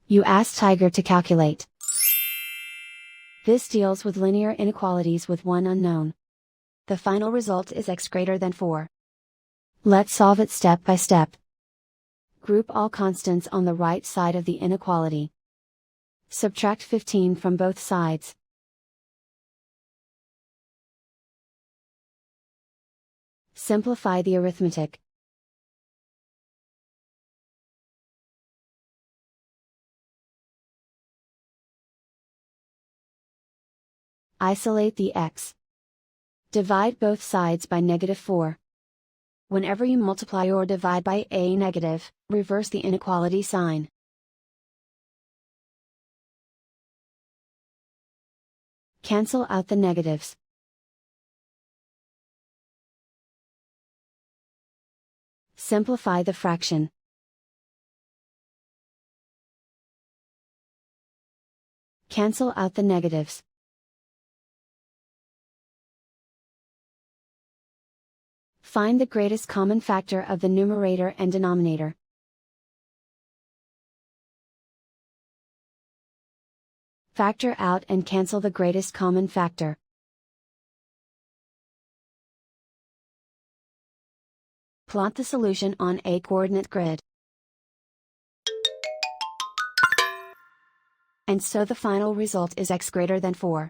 You ask Tiger to calculate. This deals with linear inequalities with one unknown. The final result is x greater than 4. Let's solve it step by step. Group all constants on the right side of the inequality. Subtract 15 from both sides. Simplify the arithmetic. Isolate the x. Divide both sides by -4. Whenever you multiply or divide by a negative, reverse the inequality sign. Cancel out the negatives. Simplify the fraction. Cancel out the negatives. Find the greatest common factor of the numerator and denominator. Factor out and cancel the greatest common factor. Plot the solution on a coordinate grid. And so the final result is x greater than 4.